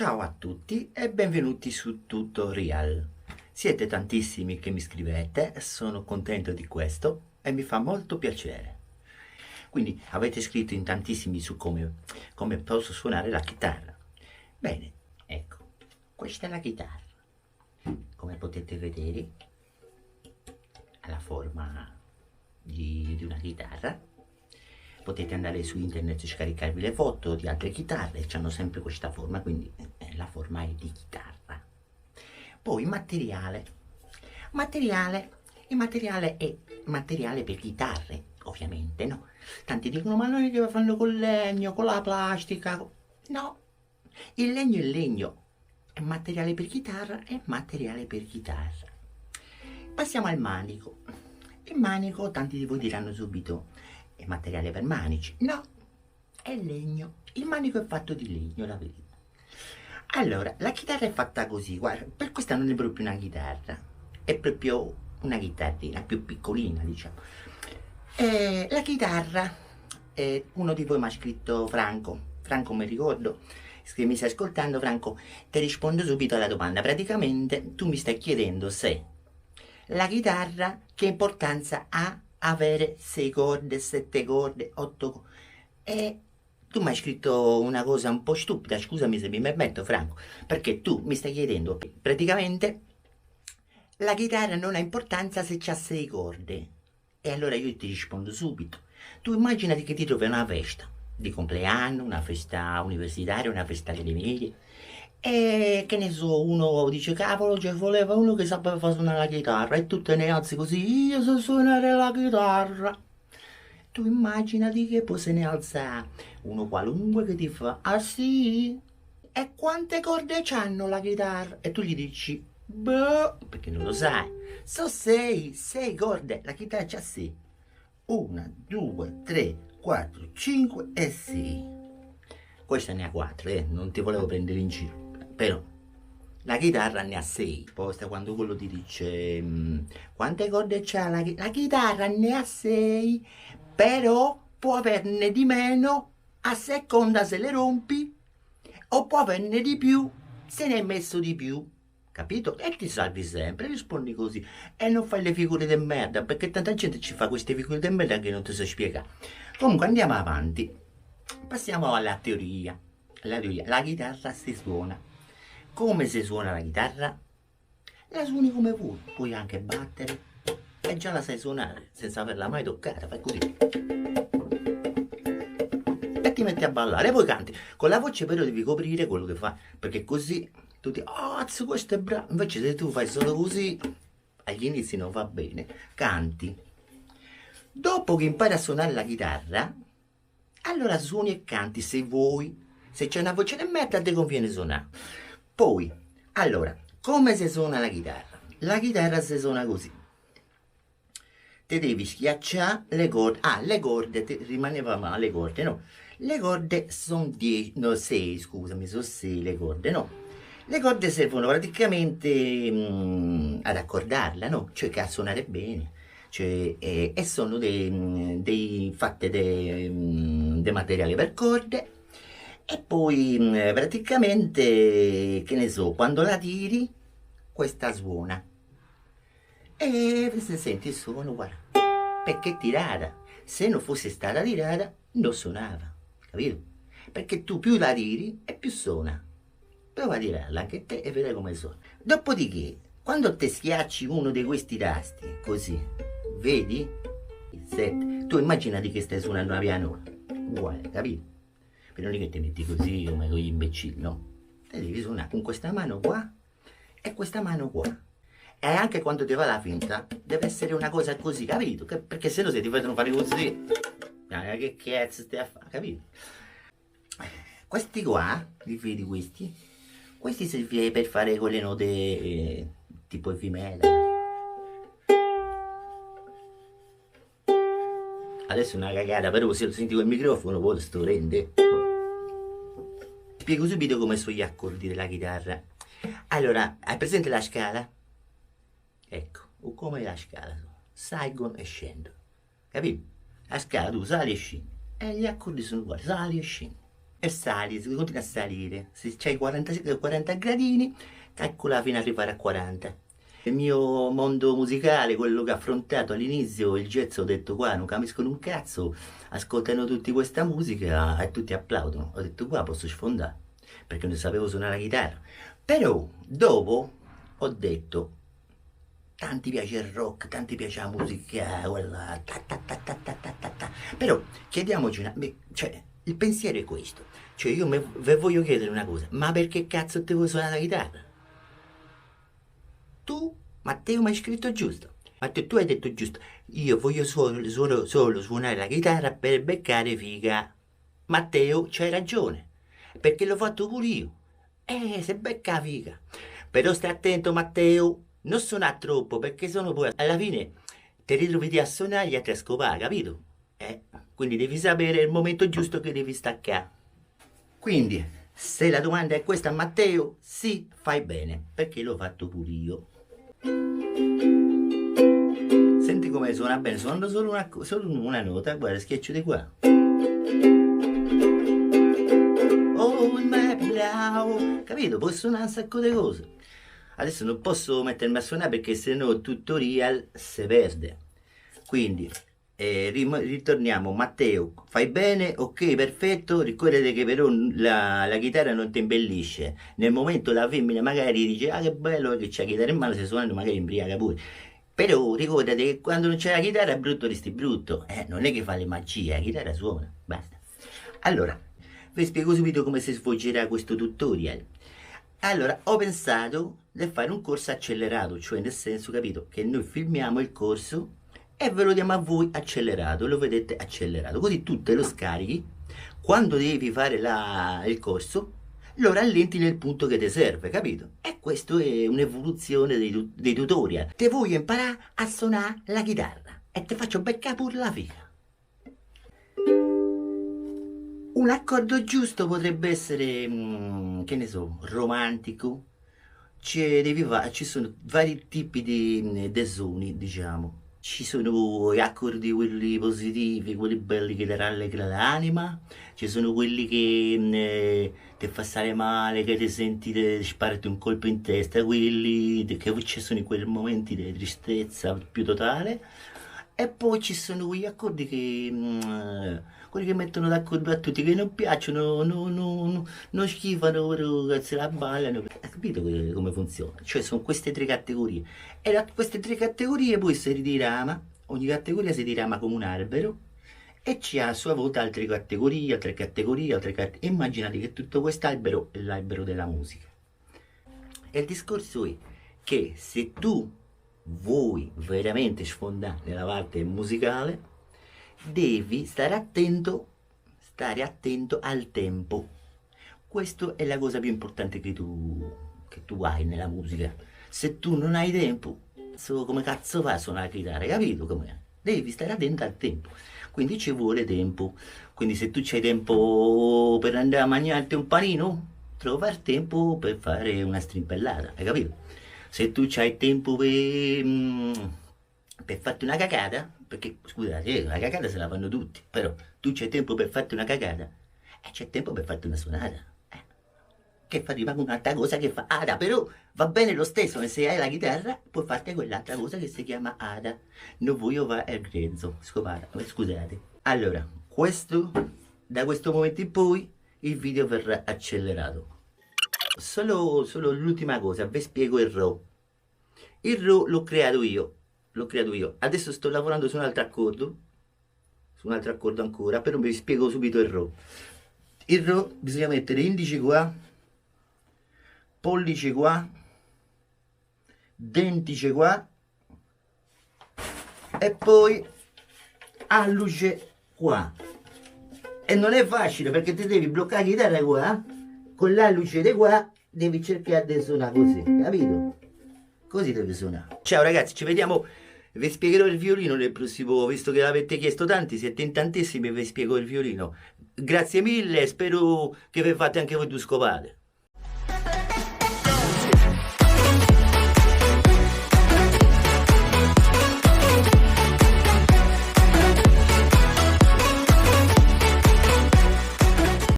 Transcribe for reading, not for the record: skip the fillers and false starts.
Ciao a tutti e benvenuti su Tutorial. Siete tantissimi che mi scrivete, sono contento di questo e mi fa molto piacere. Quindi avete scritto in tantissimi su come posso suonare la chitarra. Bene, ecco, questa è la chitarra. Come potete vedere, ha la forma di una chitarra. Potete andare su internet e scaricarvi le foto di altre chitarre, hanno sempre questa forma, quindi la forma è di chitarra. Poi il materiale è materiale per chitarre, ovviamente, no? Tanti dicono, ma noi che fanno col legno, con la plastica? No, il legno è legno, è materiale per chitarra, è materiale per chitarra. Passiamo al manico. Il manico, tanti di voi diranno subito, è materiale per manici. No, è legno. Il manico è fatto di legno, la verità. Allora, la chitarra è fatta così, guarda, per questa non è proprio una chitarra, è proprio una chitarrina, più piccolina, diciamo. La chitarra, uno di voi mi ha scritto Franco mi ricordo, se mi stai ascoltando Franco, ti rispondo subito alla domanda. Praticamente tu mi stai chiedendo se la chitarra che importanza ha avere 6 corde, 7 corde, 8 corde. E tu mi hai scritto una cosa un po' stupida, scusami se mi permetto Franco, perché tu mi stai chiedendo praticamente la chitarra non ha importanza se c'ha 6 corde. E allora io ti rispondo subito. Tu immaginati che ti trovi a una festa di compleanno, una festa universitaria, una festa delle medie, e che ne so, uno dice cavolo, ci voleva uno che sapeva fare suonare la chitarra e tu te ne alzi così, io so suonare la chitarra. Tu immaginati che poi se ne alza uno qualunque che ti fa, ah sì? E quante corde c'hanno la chitarra? E tu gli dici, boh, perché non lo sai. So 6 corde, la chitarra c'ha 6. 1, 2, 3, 4, 5 e 6. Questa ne ha 4, non ti volevo prendere in giro. Però la chitarra ne ha 6. Poi sta quando quello ti dice quante corde c'ha la chitarra ne ha 6, però può averne di meno a seconda se le rompi o può averne di più se ne hai messo di più. Capito? E ti salvi sempre, rispondi così e non fai le figure di merda, perché tanta gente ci fa queste figure di merda che non ti so spiegare. Comunque andiamo avanti. Passiamo alla teoria. La chitarra si suona. Come si suona la chitarra? La suoni come vuoi, puoi anche battere e già la sai suonare senza averla mai toccata, fai così e ti metti a ballare e poi canti. Con la voce però devi coprire quello che fai, perché così tu ti oh, questo è bravo. Invece se tu fai solo così, agli inizi non va bene, canti. Dopo che impari a suonare la chitarra, allora suoni e canti se vuoi. Se c'è una voce di merda ti conviene suonare. Poi, allora, come si suona la chitarra? La chitarra si suona così. Te devi schiacciare le corde. Ah, le corde, rimaneva male le corde, no? Le corde sono 10, no 6, scusami, sono 6 le corde, no? Le corde servono praticamente ad accordarla, no? Cioè che a suonare bene. Cioè, e sono fatte dei materiali per corde. E poi praticamente, che ne so, quando la tiri, questa suona. E se senti il suono, guarda, perché è tirata. Se non fosse stata tirata, non suonava, capito? Perché tu più la tiri e più suona. Prova a tirarla anche te e vedrai come suona. Dopodiché, quando te schiacci uno di questi tasti, così, vedi? Il 7. Tu immaginati che stai suonando una pianola, uguale, capito? Per non è che ti metti così come con gli imbecilli, no? Te devi suonare con questa mano qua e questa mano qua. E anche quando ti fa la finta, deve essere una cosa così, capito? Perché se no se ti vedono fare così, che cazzo stai a fare, capito? Questi qua, li vedi questi? Questi servono per fare quelle note tipo F minore. Adesso è una cagata, però se lo senti col microfono poi sto rende. Spiego subito come sono gli accordi della chitarra. Allora, hai presente la scala? Ecco, o come la scala, salgono e scendono, capito? La scala tu sali e scendi, e gli accordi sono uguali, sali e scendi, e sali, si continua a salire. Se c'hai 40 gradini, calcola fino ad arrivare a 40. Il mio mondo musicale, quello che ho affrontato all'inizio, il jazz, ho detto qua non capiscono un cazzo, ascoltano tutti questa musica e tutti applaudono. Ho detto qua posso sfondare, perché non sapevo suonare la chitarra. Però dopo ho detto, tanti piace il rock, tanti piace la musica, quella, ta, ta, ta, ta, ta, ta, ta, ta. Però chiediamoci cioè, il pensiero è questo. Cioè io vi voglio chiedere una cosa, ma perché cazzo te vuoi suonare la chitarra? Tu, Matteo, mi hai scritto giusto. Matteo, tu hai detto giusto. Io voglio solo suonare la chitarra per beccare figa. Matteo, c'hai ragione. Perché l'ho fatto pure io. Se becca figa. Però stai attento, Matteo. Non suonare troppo, perché sono poi alla fine ti ritrovi a suonare e gli altri a scopare, capito? Quindi devi sapere il momento giusto che devi staccare. Quindi, se la domanda è questa, Matteo, sì, fai bene, perché l'ho fatto pure io. Senti come suona bene, suonando solo una nota, guarda, schiaccio di qua. Oh, my capito? Posso suonare un sacco di cose. Adesso non posso mettermi a suonare perché sennò il tutorial si perde. Quindi, ritorniamo. Matteo, fai bene? Ok, perfetto. Ricordate che però la chitarra non ti imbellisce. Nel momento la femmina magari dice, ah che bello che c'è la chitarra in mano, se suonando magari imbriaca pure. Però ricordate che quando non c'è la chitarra è brutto resti brutto. Non è che fa le magie, la chitarra suona, basta. Allora, vi spiego subito come si svolgerà questo tutorial. Allora, ho pensato di fare un corso accelerato, cioè nel senso, capito, che noi filmiamo il corso e ve lo diamo a voi accelerato, lo vedete accelerato, così tu te lo scarichi, quando devi fare il corso, lo rallenti nel punto che ti serve, capito? E questo è un'evoluzione dei tutorial. Te voglio imparare a suonare la chitarra e ti faccio beccare pure la figa. Un accordo giusto potrebbe essere, che ne so, romantico. Ci sono vari tipi di suoni, diciamo. Ci sono gli accordi, quelli positivi, quelli belli che ti rallegra l'anima. Ci sono quelli che ti fa stare male, che ti senti di spararti un colpo in testa, quelli che ci sono in quei momenti di tristezza più totale. E poi ci sono quegli accordi quelli che mettono d'accordo a tutti, che non piacciono, non schifano, però che se la ballano. Hai capito come funziona? Cioè sono queste tre categorie. E da queste tre categorie poi si ridirama, ogni categoria si dirama come un albero e ci ha a sua volta altre categorie, altre categorie, altre categorie. Immaginate che tutto quest'albero è l'albero della musica. E il discorso è che se tu vuoi veramente sfondare nella parte musicale, devi stare attento al tempo. Questa è la cosa più importante che tu hai nella musica. Se tu non hai tempo, come cazzo fa a suonare la chitarra, capito com'è? Devi stare attento al tempo. Quindi ci vuole tempo. Quindi se tu c'hai tempo per andare a mangiarti un panino, trova il tempo per fare una strimpellata, hai capito? Se tu c'hai tempo per farti una cagata, perché scusate, la cagata se la fanno tutti, però tu c'hai tempo per farti una cagata e c'è tempo per farti una suonata. Che fa prima un'altra cosa che fa Ada, però va bene lo stesso, e se hai la chitarra puoi farti quell'altra cosa che si chiama Ada. Non voglio fare il grezzo, scusate. Allora, da questo momento in poi il video verrà accelerato. Solo l'ultima cosa, vi spiego il RAW. Il RAW l'ho creato io. Adesso sto lavorando su un altro accordo ancora, però vi spiego subito il RAW. Il RAW bisogna mettere indice qua, pollice qua, dentice qua e poi alluce qua. E non è facile perché ti devi bloccare la chitarra qua, con l'alluce di qua devi cercare di suonare così, capito? Così deve suonare. Ciao ragazzi, ci vediamo. Vi spiegherò il violino nel prossimo, visto che l'avete chiesto tanti, siete in tantissimi, vi spiego il violino. Grazie mille, spero che vi fate anche voi due scopate.